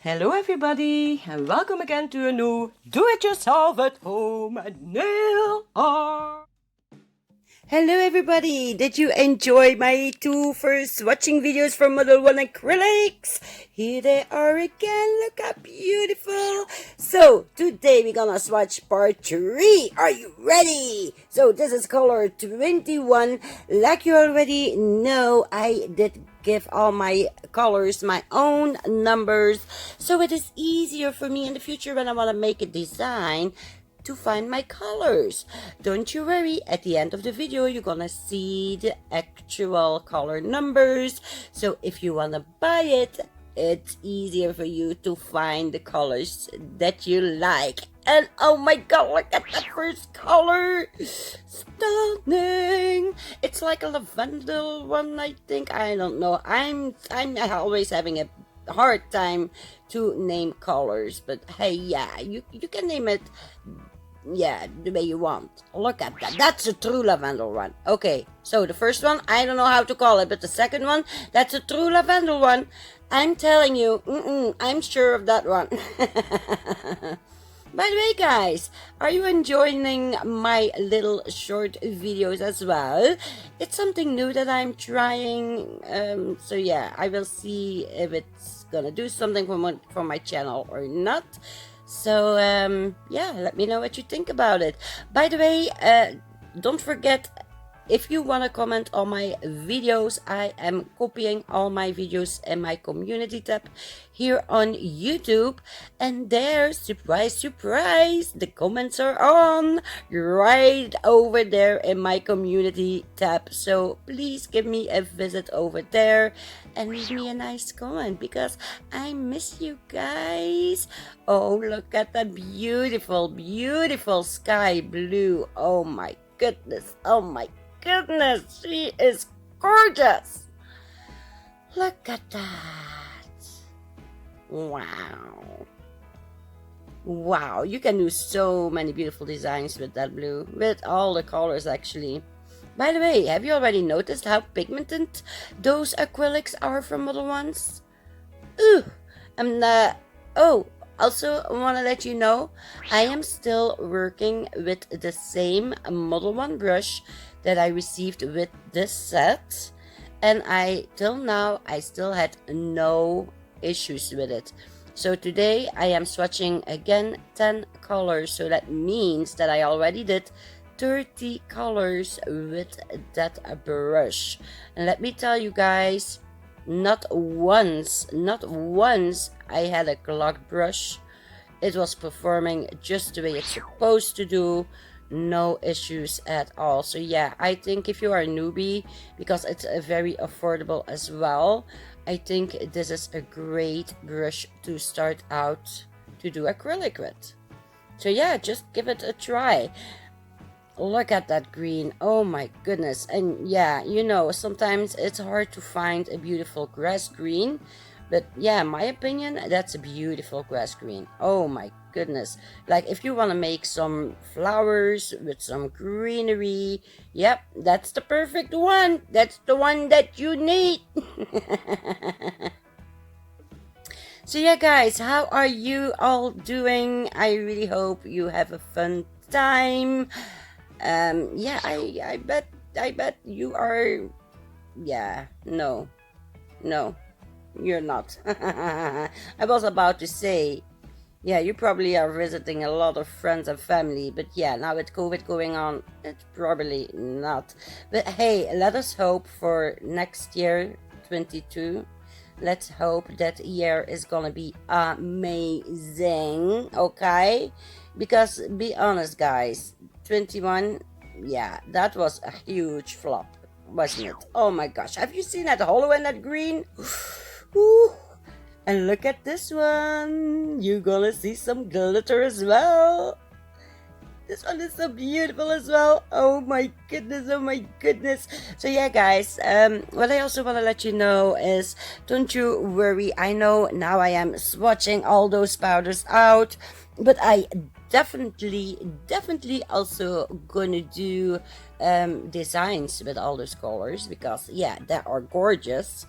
Hello everybody and welcome again to a new do-it-yourself at home nail art. Hello everybody! Did you enjoy my two first swatching videos from Modelones acrylics? Here they are again, look how beautiful! So, today we're gonna swatch part 3. Are you ready? So, this is color 21. Like you already know, I did give all my colors my own numbers, so it is easier for me in the future when I want to make a design to find my colors. Don't you worry, at the end of the video you're gonna see the actual color numbers, so if you wanna buy it, it's easier for you to find the colors that you like. And oh my god, look at the first color! Stunning! It's like a lavender one, I think. I don't know. I'm always having a hard time to name colors, but hey, yeah, you can name it, yeah, the way you want. Look at that. That's a true lavender one. Okay, so the first one, I don't know how to call it, but the second one, that's a true lavender one. I'm telling you, I'm sure of that one. By the way, guys, are you enjoying my little short videos as well? It's something new that I'm trying, so yeah, I will see if it's gonna do something for my channel or not. So yeah, let me know what you think about it. By the way, don't forget, if you want to comment on my videos, I am copying all my videos in my community tab here on YouTube, and there, surprise surprise, the comments are on right over there in my community tab. So please give me a visit over there and leave me a nice comment, because I miss you guys. Oh, look at that beautiful sky blue. Oh my goodness, oh my goodness, she is gorgeous. Look at that. Wow, you can do so many beautiful designs with that blue, with all the colors actually. By the way, have you already noticed how pigmented those acrylics are from Modelones? Ooh, also want to let you know, I am still working with the same Modelones brush that I received with this set, and till now I still had no issues with it. So today I am swatching again 10 colors, so that means that I already did 30 colors with that brush. And let me tell you guys, not once I had a clogged brush. It was performing just the way it's supposed to do. No issues at all. So yeah, I think if you are a newbie, because it's very affordable as well, I think this is a great brush to start out to do acrylic with. So yeah, just give it a try. Look at that green. Oh my goodness. And yeah, you know, sometimes it's hard to find a beautiful grass green, but yeah, in my opinion, that's a beautiful grass green. Oh my goodness. Like if you want to make some flowers with some greenery, yep, that's the perfect one. That's the one that you need. So yeah, guys, how are you all doing? I really hope you have a fun time. Yeah, I bet you are. Yeah, no, you're not. I was about to say, yeah, you probably are visiting a lot of friends and family, but yeah, now with COVID going on, it's probably not. But hey, let us hope for next year, 22. Let's hope that year is gonna be amazing, okay? Because be honest, guys, 21, yeah, that was a huge flop, wasn't it? Oh my gosh, have you seen that hollow and that green? Ooh. And look at this one. You're gonna see some glitter as well. This one is so beautiful as well. Oh my goodness, oh my goodness. So yeah, guys, what I also want to let you know is, don't you worry. I know now I am swatching all those powders out, but I definitely also gonna do designs with all those colors, because yeah, they are gorgeous.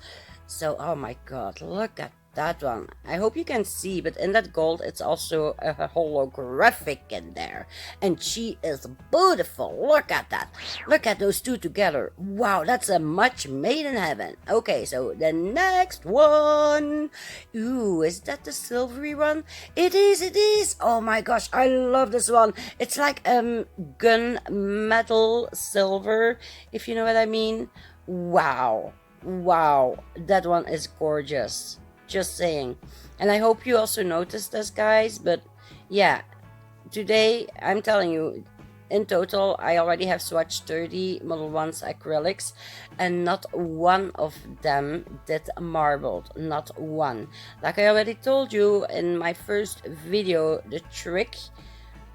So oh my god, look at that one. I hope you can see, but in that gold it's also a holographic in there, and she is beautiful. Look at that, look at those two together. Wow, that's a match made in heaven. Okay, so the next one. Ooh, is that the silvery one? It is, it is. Oh my gosh, I love this one. It's like gun metal silver, if you know what I mean. Wow, wow, that one is gorgeous, just saying. And I hope you also noticed this, guys. But yeah, today I'm telling you, in total I already have swatched 30 Modelones acrylics, and not one of them did marbled, not one. Like I already told you in my first video, the trick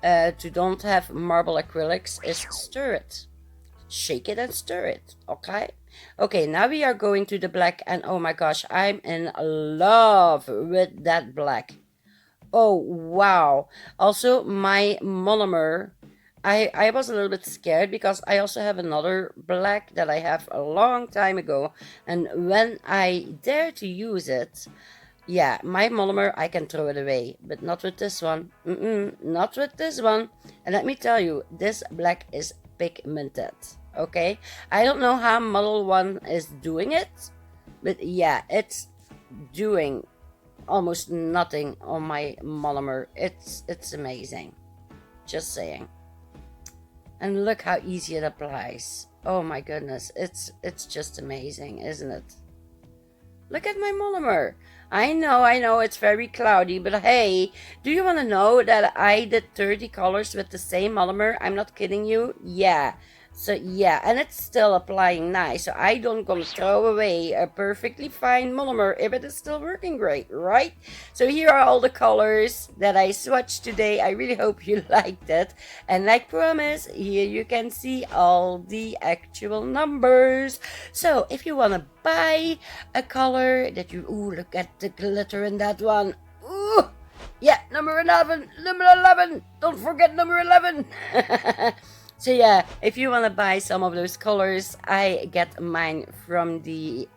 to don't have marble acrylics is stir it. Shake it and stir it, okay? Okay, now we are going to the black, and oh my gosh, I'm in love with that black. Oh wow. Also, my monomer, I was a little bit scared because I also have another black that I have a long time ago, and when I dare to use it, yeah, my monomer, I can throw it away, but not with this one. Not with this one. And let me tell you, this black is pigmented. Okay, I don't know how Model 1 is doing it, but yeah, it's doing almost nothing on my monomer. It's amazing, just saying. And look how easy it applies. Oh my goodness, it's just amazing, isn't it? Look at my monomer. I know it's very cloudy, but hey, do you want to know that I did 30 colors with the same monomer? I'm not kidding you. Yeah. So yeah, and it's still applying nice, so I don't gonna throw away a perfectly fine monomer if it is still working great, right? So here are all the colors that I swatched today. I really hope you liked it, and like promised, here you can see all the actual numbers. So if you wanna buy a color that you, ooh, look at the glitter in that one. Ooh, yeah, number 11, don't forget number 11. So yeah, if you want to buy some of those colors, I get mine from the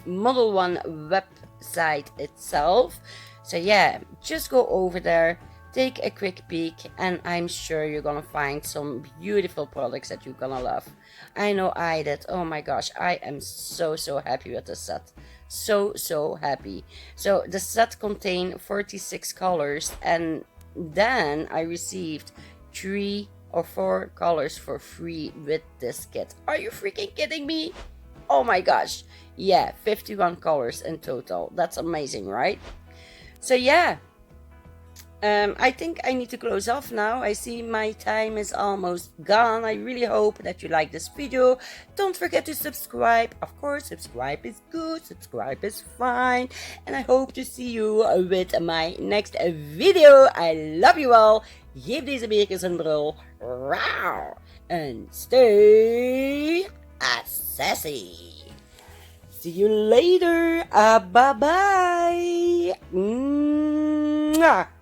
Model 1 website itself. So yeah, just go over there, take a quick peek, and I'm sure you're gonna find some beautiful products that you're gonna love. I know I did. Oh my gosh, I am so happy with the set. So happy. So the set contained 46 colors, and then I received 3 or 4 colors for free with this kit. Are you freaking kidding me? Oh my gosh. Yeah, 51 colors in total. That's amazing, right? So yeah, I think I need to close off now. I see my time is almost gone. I really hope that you like this video. Don't forget to subscribe. Of course, subscribe is good, subscribe is fine, and I hope to see you with my next video. I love you all. Geef deze beertjes een brul. Rauw. And stay sassy. See you later. Bye bye. Mwah.